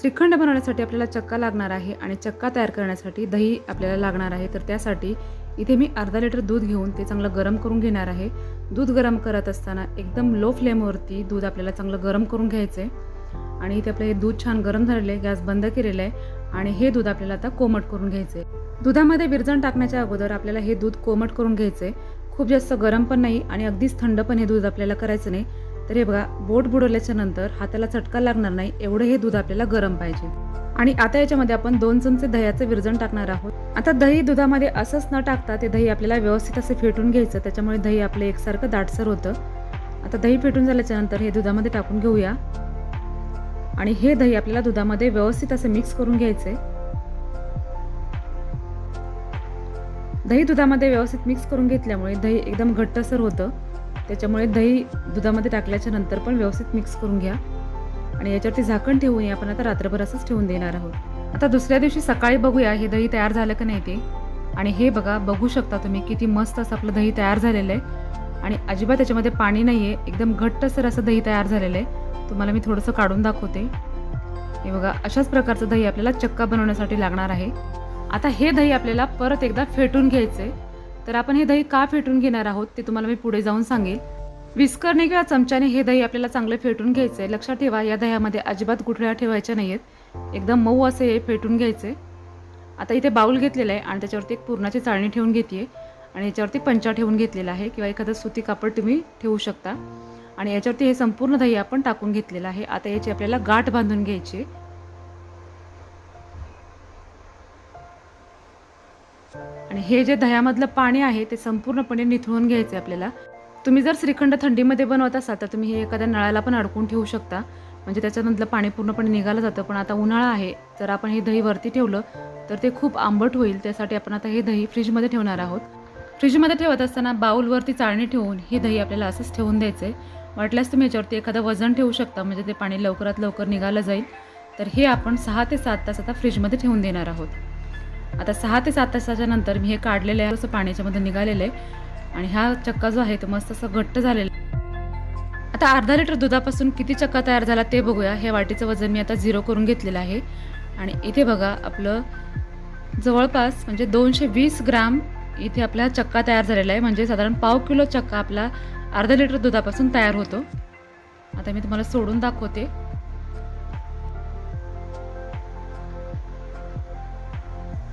श्रीखंड बनवण्यासाठी आपल्याला चक्का लागणार आहे आणि चक्का तयार करण्यासाठी दही आपल्याला लागणार आहे। तर त्यासाठी इथे मी अर्धा लिटर दूध घेऊन ते चांगलं गरम करून घेणार आहे। दूध गरम करत असताना एकदम लो फ्लेमवरती दूध आपल्याला चांगलं गरम करून घ्यायचं आहे। आणि इथे आपलं हे दूध छान गरम झालेलं आहे, गॅस बंद केलेला आहे आणि हे दूध आपल्याला आता कोमट करून घ्यायचं आहे। दुधामध्ये विरजण टाकण्याच्या अगोदर आपल्याला हे दूध कोमट करून घ्यायचं आहे। खूप जास्त गरम पण नाही आणि अगदीच थंड पण हे दूध आपल्याला करायचं नाही। तर हे बघा, बोट बुडवल्याच्या नंतर हाताला चटका लागणार नाही एवढं हे दूध आपल्याला गरम पाहिजे। आणि आता याच्यामध्ये आपण 2 चमचे दह्याचं विरजण टाकणार आहोत। आता दही दुधामध्ये असंच न टाकता ते दही आपल्याला व्यवस्थित असं फेटून घ्यायचं, त्याच्यामुळे दही आपलं एकसारखं दाटसर होतं। आता दही फेटून झाल्याच्या नंतर हे दुधामध्ये टाकून घेऊया आणि हे दही आपल्याला दुधामध्ये व्यवस्थित असं मिक्स करून घ्यायचंय। दही दुधामध्ये व्यवस्थित मिक्स करून घेतल्यामुळे दही एकदम घट्टसर होतं, त्याच्यामुळे दही दुधामध्ये टाकल्याच्या नंतर पण व्यवस्थित मिक्स करून घ्या आणि याच्यावरती झाकण ठेवून आपण आता रात्रभर असंच ठेवून देणार आहोत। आता दुसऱ्या दिवशी सकाळी बघूया हे दही तयार झालं का नाही ते। आणि हे बघा, बघू शकता तुम्ही किती मस्त असं आपलं दही तयार झालेलं आहे आणि अजिबात त्याच्यामध्ये पाणी नाहीये, एकदम घट्टसर असं दही तयार झालेलं आहे। तुम्हाला मी थोडंसं काढून दाखवते। हे बघा, अशाच प्रकारचं दही आपल्याला चक्का बनवण्यासाठी लागणार आहे। आता हे दही आपल्याला परत एकदा फेटून घ्यायचंय। तर आपण हे दही का फेटून घेणार आहोत ते तुम्हाला मी पुढे जाऊन सांगेल। विस्करने किंवा चमच्याने हे दही आपल्याला चांगलं फेटून घ्यायचंय। लक्षात ठेवा, या दह्यामध्ये अजिबात गुठळ्या ठेवायच्या नाहीयेत, एकदम मऊ असे हे फेटून घ्यायचे। आता इथे बाउल घेतलेला आहे आणि त्याच्यावरती एक पुरणाची चाळणी ठेवून घेतेय आणि याच्यावरती पंचा ठेवून घेतलेला आहे किंवा एखादं सुती कापड तुम्ही ठेवू शकता। आणि याच्यावरती हे संपूर्ण दही आपण टाकून घेतलेलं आहे। आता याची आपल्याला गाठ बांधून घ्यायची आणि हे जे दह्यामधलं पाणी आहे ते संपूर्णपणे निथळून घ्यायचे आपल्याला। तुम्ही जर श्रीखंड थंडीमध्ये बनवत असाल तर तुम्ही हे एखाद्या नळाला पण अडकून ठेवू शकता, म्हणजे त्याच्यामधलं पाणी पूर्णपणे निघालं जातं। पण आता उन्हाळा आहे, जर आपण हे दही वरती ठेवलं तर ते खूप आंबट होईल, त्यासाठी आपण आता हे दही फ्रीजमध्ये ठेवणार आहोत। फ्रीजमध्ये ठेवत असताना बाउलवरती चाळणी ठेवून हे दही आपल्याला असंच ठेवून द्यायचं आहे। वाटल्यास तुम्ही याच्यावरती एखादं वजन ठेवू शकता, म्हणजे ते पाणी लवकरात लवकर निघालं जाईल। तर हे आपण 6 ते 7 तास आता फ्रीजमध्ये ठेवून देणार आहोत। आता 6 ते 7 तासाच्या नंतर मी हे काढलेलं आहे, असं पाण्याच्यामध्ये निघालेलं आहे आणि हा चक्का जो आहे तो मस्त असं घट्ट झालेला आहे। आता अर्धा लिटर दुधापासून किती चक्का तयार झाला ते बघूया। हे वाटीचं वजन मी आता 0 करून घेतलेलं आहे आणि इथे बघा, आपलं जवळपास म्हणजे 220 ग्राम इथे आपला चक्का तयार झालेला आहे, म्हणजे साधारण पाव किलो चक्का आपला अर्धा लिटर दुधापासून तयार होतो। आता मी तुम्हाला सोडून दाखवते।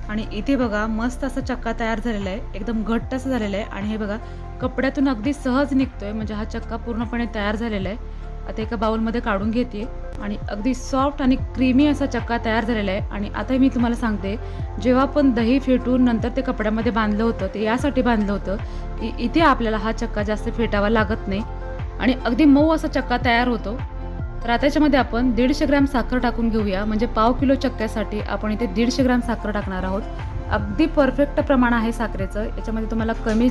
आणि इथे बघा, मस्त असा चक्का तयार झालेला आहे, एकदम घट्ट असं झालेलं आहे आणि हे बघा, कपड्यातून अगदी सहज निघतोय, म्हणजे हा चक्का पूर्णपणे तयार झालेला आहे। आता एका बाउलमध्ये काढून घेते आणि अगदी सॉफ्ट आणि क्रीमी असा चक्का तयार झालेला आहे। आणि आता मी तुम्हाला सांगते, जेव्हा आपण दही फेटून नंतर ते कपड्यामध्ये बांधलं होतं ते यासाठी बांधलं होतं की इथे आपल्याला हा चक्का जास्त फेटावा लागत नाही आणि अगदी मऊ असा चक्का तयार होतो। तर आता याच्यामध्ये आपण 150 ग्रॅम साखर टाकून घेऊया, म्हणजे पाव किलो चक्क्यासाठी आपण इथे 150 ग्रॅम साखर टाकणार आहोत। अगदी परफेक्ट प्रमाण आहे साखरेचं, याच्यामध्ये तुम्हाला कमी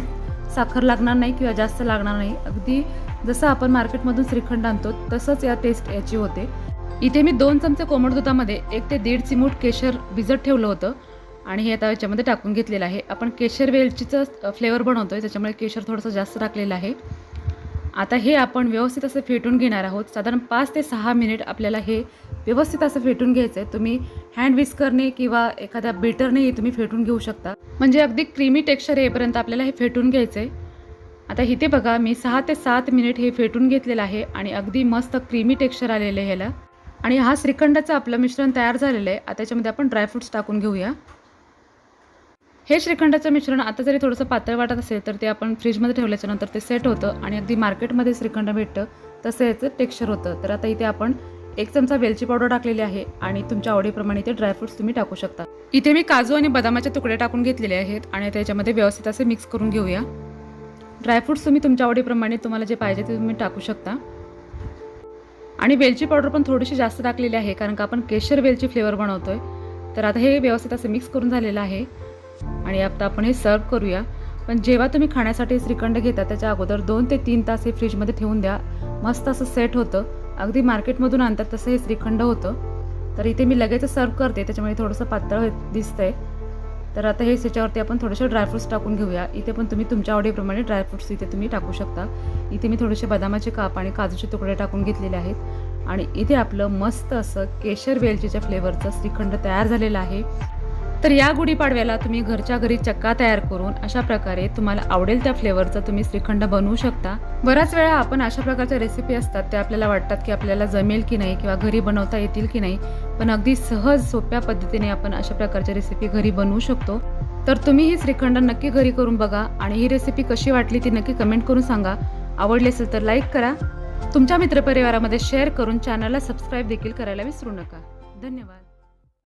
साखर लागणार नाही किंवा जास्त लागणार नाही, अगदी जसं आपण मार्केटमधून श्रीखंड आणतो तसंच या टेस्ट याची होते। इथे मी 2 चमचे कोमट दुधामध्ये 1 ते 1.5 चिमूट केशर भिजत ठेवलं होतं आणि हे आता याच्यामध्ये टाकून घेतलेलं आहे। आपण केशर वेलचीचं फ्लेवर बनवतोय, त्याच्यामुळे केशर थोडंसं जास्त टाकलेलं आहे। आता हे आपण व्यवस्थित असं फेटून घेणार आहोत। साधारण 5 ते 6 मिनिट आपल्याला हे व्यवस्थित असं फेटून घ्यायचं आहे। तुम्ही हँड विस्करने किंवा एखाद्या बीटरने तुम्ही फेटून घेऊ शकता, म्हणजे अगदी क्रीमी टेक्स्चर येईपर्यंत आपल्याला हे फेटून घ्यायचं आहे। आता इथे बघा, मी 6 ते 7 मिनिट हे फेटून घेतलेलं आहे आणि अगदी मस्त क्रीमी टेक्स्चर आलेलं आहे ह्याला। आणि हा श्रीखंडाचं आपलं मिश्रण तयार झालेलं आहे। आता त्याच्यामध्ये आपण ड्रायफ्रूट्स टाकून घेऊया। हे श्रीखंडाचं मिश्रण आता जरी थोडंसं पातळ वाटत असेल तर ते आपण फ्रीजमध्ये ठेवल्याच्या नंतर ते सेट होतं आणि अगदी मार्केटमध्ये श्रीखंड भेटतं तसं याचं टेक्स्चर होतं। तर आता इथे आपण 1 चमचा वेलची पावडर टाकलेली आहे आणि तुमच्या आवडीप्रमाणे ते ड्रायफ्रूट्स तुम्ही टाकू शकता। इथे मी काजू आणि बदामाचे तुकडे टाकून घेतलेले आहेत आणि त्याच्यामध्ये व्यवस्थित असे मिक्स करून घेऊया। ड्रायफ्रूट्स तुम्ही तुमच्या आवडीप्रमाणे तुम्हाला जे पाहिजे ते तुम्ही टाकू शकता आणि वेलची पावडर पण थोडीशी जास्त टाकलेली आहे, कारण का आपण केशर वेलची फ्लेवर बनवतोय। तर आता हे व्यवस्थित असं मिक्स करून झालेलं आहे आणि आता आपण हे सर्व करूया। पण जेव्हा तुम्ही खाण्यासाठी श्रीखंड घेता त्याच्या अगोदर 2 ते 3 तास हे फ्रीजमध्ये ठेवून द्या, मस्त असं सेट होतं, अगदी मार्केटमधून आणतात तसं हे श्रीखंड होतं। तर इथे मी लगेच सर्व करते, त्याच्यामुळे थोडंसं पातळ दिसतंय। तर आता हे त्याच्यावरती आपण थोडेसे ड्रायफ्रूट्स टाकून घेऊया। इथे पण तुम्ही तुमच्या आवडीप्रमाणे ड्रायफ्रूट्स इथे तुम्ही टाकू शकता। इथे मी थोडेसे बदामाचे काप आणि काजूचे तुकडे टाकून घेतलेले आहेत आणि इथे आपलं मस्त असं केशर वेलचीच्या फ्लेवरचं श्रीखंड तयार झालेलं आहे. तर या गुढीपाडव्याला तुम्ही घरच्या घरी चक्का तयार करून अशा प्रकारे तुम्हाला आवडेल त्या फ्लेवरचं तुम्ही श्रीखंड बनवू शकता. बऱ्याच वेळा आपण अशा प्रकारच्या रेसिपी असतात त्या आपल्याला वाटतात की आपल्याला जमेल की नाही किंवा घरी बनवता येतील की नाही, पण अगदी सहज सोप्या पद्धतीने आपण अशा प्रकारच्या रेसिपी घरी बनवू शकतो. तर तुम्ही ही श्रीखंड नक्की घरी करून बघा आणि ही रेसिपी कशी वाटली ती नक्की कमेंट करून सांगा. आवडली असेल तर लाईक करा, तुमच्या मित्रपरिवारामध्ये शेअर करून चॅनलला सबस्क्राईब देखील करायला विसरू नका. धन्यवाद.